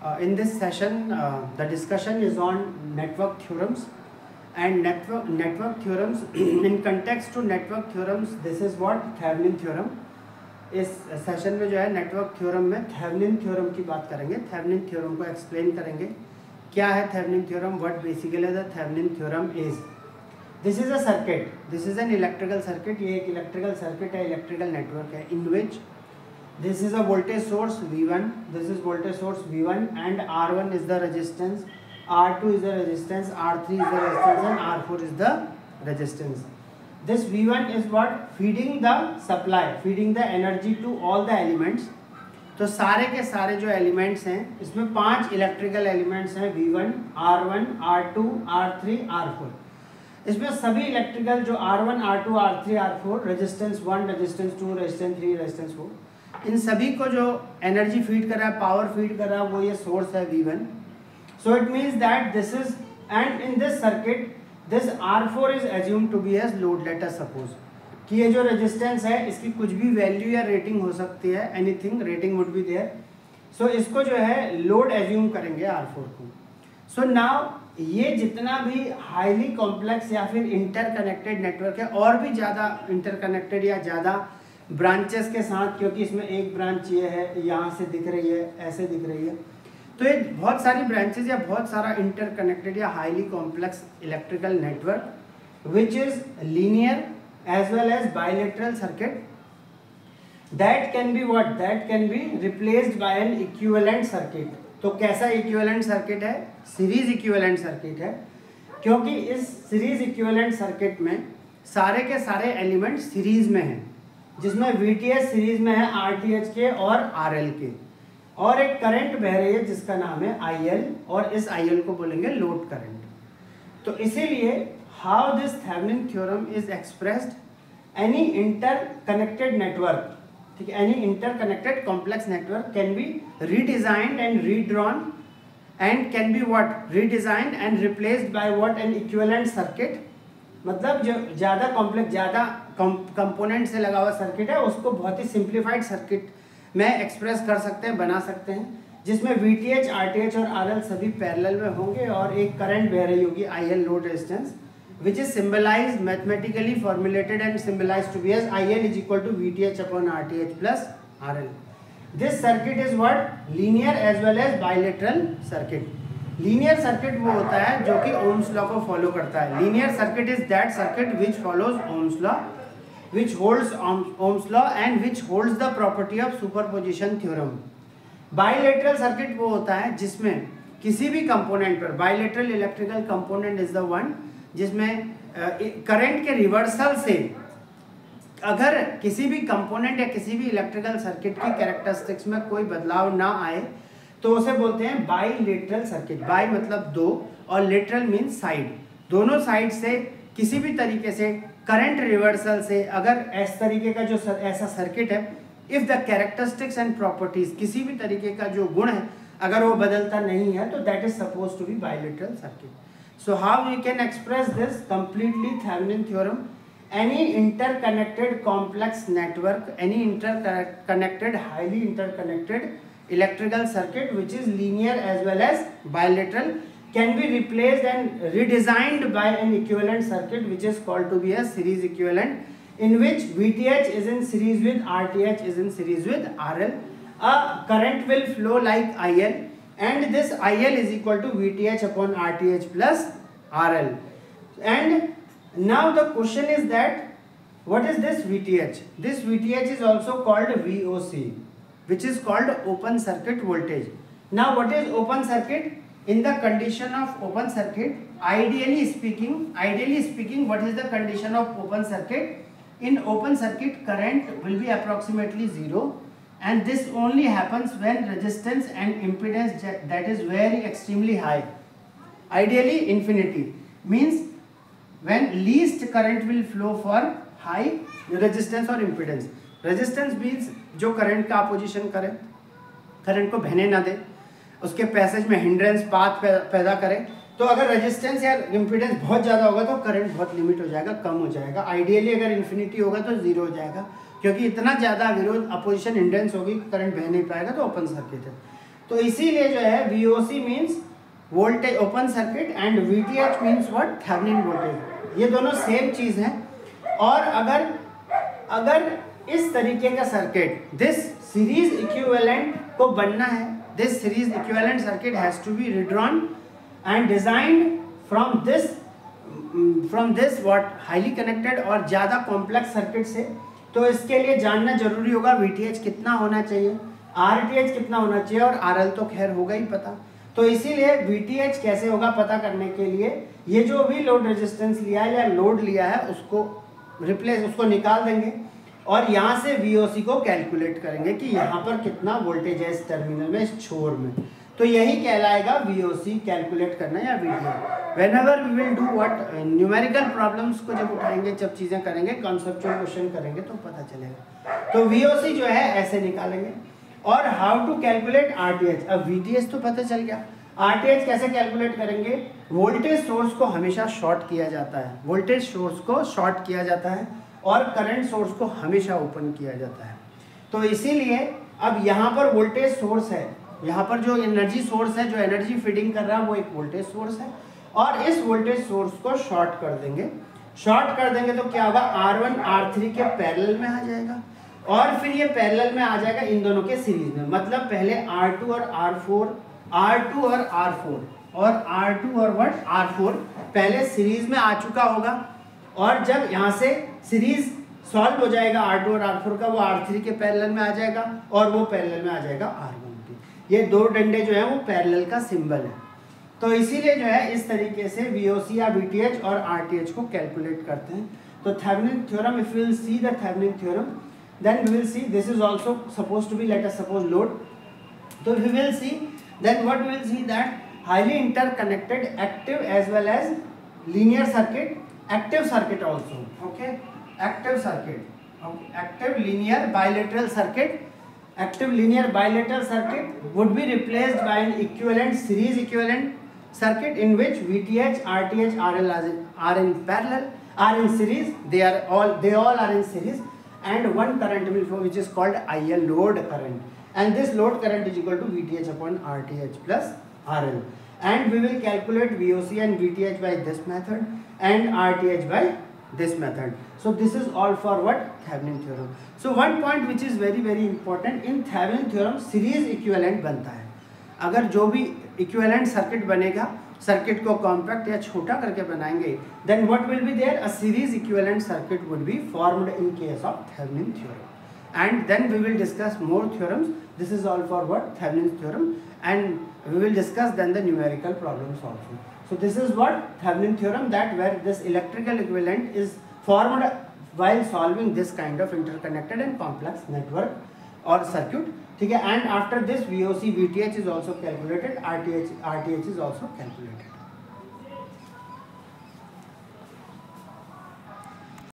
In this session, the discussion is on network theorems and network theorems. In context to network theorems, this is what Thevenin theorem. इस session में जो है network theorem में Thevenin theorem की बात करेंगे. Thevenin theorem को explain करेंगे. क्या है Thevenin theorem? What basically the Thevenin theorem is. This is a circuit, this is an electrical circuit. ये एक इलेक्ट्रिकल सर्किट है, इलेक्ट्रिकल नेटवर्क है, इन विच this is a voltage source V1, this is voltage source V1 and R1 is the resistance, R2 is the resistance, R3 is the resistance and R4 is the resistance. This V1 is what? Feeding the supply, feeding the energy to all the elements. तो सारे के सारे जो elements हैं इसमें 5 electrical elements हैं, V1, R1, R2, R3, R4. इसमें सभी इलेक्ट्रिकल जो R1, R2, R3, R4, resistance 1, resistance 2, resistance 3, resistance 4, इन सभी को जो एनर्जी फीड कर रहा है, पावर फीड कर रहा है, वो ये सोर्स है V1. So it means that this is, and in this circuit this R4 is assumed to be as load. Let us suppose कि ये जो रेजिस्टेंस है इसकी कुछ भी वैल्यू या रेटिंग हो सकती है, anything rating would be there. So इसको जो है लोड एज्यूम करेंगे R4 को. सो नाउ ये जितना भी हाईली कॉम्प्लेक्स या फिर इंटरकनेक्टेड नेटवर्क है, और भी ज़्यादा इंटरकनेक्टेड या ज़्यादा ब्रांचेस के साथ, क्योंकि इसमें एक ब्रांच ये है, यहाँ से दिख रही है, ऐसे दिख रही है, तो ये बहुत सारी ब्रांचेस या बहुत सारा इंटरकनेक्टेड या highly complex electrical network which is linear as well as bilateral circuit, that can be what, that can be replaced by an equivalent circuit. तो कैसा इक्विवेलेंट सर्किट है? सीरीज इक्विवेलेंट सर्किट है, क्योंकि इस सीरीज इक्विवेलेंट सर्किट में सारे के सारे एलिमेंट सीरीज में हैं, जिसमें VTH सीरीज में है RTH के और RL के, और एक करंट बह रही है जिसका नाम है IL, और इस IL को बोलेंगे लोड करंट. तो इसीलिए how this Thevenin theorem is expressed, any interconnected network, ठीक है, any interconnected complex network can be redesigned and redrawn and can be what, redesigned and replaced by what, N equivalent circuit. मतलब जो ज़्यादा complex, ज़्यादा component से लगा हुआ circuit है, उसको बहुत ही सिंप्लीफाइड सर्किट में एक्सप्रेस कर सकते हैं, बना सकते हैं, जिसमें VTH, RTH और RL सभी पैरेलल में होंगे और एक करंट बह रही होगी IL load resistance, which is symbolized mathematically formulated and symbolized to be as IL is equal to VTH upon RTH plus RL. This circuit is what? Linear as well as bilateral circuit. Linear circuit वो होता है जो कि Ohm's law को follow करता है. Linear circuit is that circuit which follows Ohm's law, which holds Ohm's law and which holds the property of superposition theorem. Bilateral circuit वो होता है जिसमें किसी भी कंपोनेंट पर, bilateral electrical component is the one जिसमें करंट के reversal से अगर किसी भी कंपोनेंट या किसी भी इलेक्ट्रिकल सर्किट की कैरेक्टरिस्टिक्स में कोई बदलाव ना आए तो उसे बोलते हैं बाइलेटरल सर्किट. बाई मतलब दो और लेटरल मीन्स साइड. दोनों साइड से किसी भी तरीके से करंट रिवर्सल से अगर इस तरीके का जो ऐसा सर्किट है, if the characteristics and properties, किसी भी तरीके का जो गुण है अगर वो बदलता नहीं है, तो that is suppose to be bilateral circuit. So how we can express this completely Thevenin theorem, any interconnected complex network, any interconnected highly interconnected electrical circuit which is linear as well as bilateral can be replaced and redesigned by an equivalent circuit which is called to be a series equivalent, in which VTH is in series with RTH is in series with RL. A current will flow like IL and this IL is equal to VTH upon RTH plus RL. And now the question is that what is this VTH? This VTH is also called VOC, which is called open circuit voltage. Now what is open circuit? In the condition of open circuit, ideally speaking, what is the condition of open circuit? In open circuit, current will be approximately 0, and this only happens when resistance and impedance that is very extremely high. Ideally infinity means when least current will flow for high resistance or impedance. Resistance means जो current का opposition करे, current को बहने ना दे, उसके passage में hindrance path पैदा करे. तो अगर रेजिस्टेंस या इम्पीडेंस बहुत ज़्यादा होगा तो करंट बहुत लिमिट हो जाएगा, कम हो जाएगा. आइडियली अगर इन्फिनिटी होगा तो जीरो हो जाएगा, क्योंकि इतना ज़्यादा विरोध अपोजिशन हिंड्रेंस होगी, करंट बह नहीं पाएगा, तो ओपन सर्किट है. तो इसीलिए जो है VOC means voltage open circuit and VTH means what, Thevenin voltage. ये दोनों सेम चीज है। और अगर इस तरीके का सर्किट दिस सीरीज इक्विवेलेंट को बनना है, this series equivalent circuit has to be redrawn and designed from this what highly connected और ज़्यादा कॉम्प्लेक्स सर्किट से। तो इसके लिए जानना जरूरी होगा VTH कितना होना चाहिए, RTH कितना होना चाहिए, और RL तो खैर होगा ही पता। तो इसीलिए VTH कैसे होगा पता करने के लिए ये जो भी लोड रेजिस्टेंस लिया है या लोड लिया है उसको उसको निकाल देंगे और यहाँ से VOC को कैलकुलेट करेंगे कि यहाँ पर कितना वोल्टेज है इस टर्मिनल में, इस छोर में। तो यही कहलाएगा VOC कैलकुलेट करना या VTH। Whenever we will do what numerical problems को जब उठाएंगे, जब चीज़ें करेंगे, कॉन्सेप्चुअल क्वेश्चन करेंगे तो पता चलेगा। तो VOC जो है ऐसे निकालेंगे। और हाउ टू कैलकुलेट RTH। अब VTH तो पता चल गया, RTH कैसे कैलकुलेट करेंगे। वोल्टेज सोर्स को हमेशा शॉर्ट किया जाता है, वोल्टेज सोर्स को शॉर्ट किया जाता है और करंट सोर्स को हमेशा ओपन किया जाता है। तो इसीलिए अब यहाँ पर वोल्टेज सोर्स है, यहाँ पर जो एनर्जी सोर्स है, जो एनर्जी फीडिंग कर रहा है वो एक वोल्टेज सोर्स है और इस वोल्टेज सोर्स को शॉर्ट कर देंगे। शॉर्ट कर देंगे तो क्या होगा, R1 R3 के पैरेलल में आ जाएगा और फिर ये पैरेलल में आ जाएगा इन दोनों के सीरीज में। मतलब पहले R2 और R4, R2 और R4 और R2 और व्हाट R4 पहले सीरीज में आ चुका होगा और जब यहाँ से सीरीज सॉल्व हो जाएगा R2 और R4 का, वो R3 के पैरेलल में आ जाएगा और वो पैरेलल में आ जाएगा R1 के। ये दो डंडे जो है वो पैरेलल का सिंबल है। तो इसीलिए जो है इस तरीके से VOC या VTH और RTH को कैलकुलेट करते हैं। तो Thevenin theorem, if we will see the Thevenin theorem, then we will see this is also supposed to be, let us suppose, load. So we will see, then what we will see that highly interconnected active as well as linear circuit, active circuit also, okay, active circuit, okay. Active linear bilateral circuit, active linear bilateral circuit would be replaced by an equivalent series equivalent circuit in which VTH, RTH, RL are in parallel, are in series, they all are in series, and one current will flow which is called IL, load current, and this load current is equal to VTH upon RTH plus RL, and we will calculate VOC and VTH by this method and RTH by this method. So this is all for what, Thevenin theorem. So one point which is very very important in Thevenin theorem, series equivalent बनता है। अगर जो भी equivalent circuit बनेगा, circuit को compact या छोटा करके बनाएंगे, then what will be there, a series equivalent circuit would be formed in case of Thevenin theorem. And then we will discuss more theorems. This is all for what, Thevenin theorem, and we will discuss then the numerical problems also. So this is what, Thevenin theorem, that where this electrical equivalent is formed while solving this kind of interconnected and complex network or circuit, ठीक है। and after this VOC VTH is also calculated, RTH is also calculated.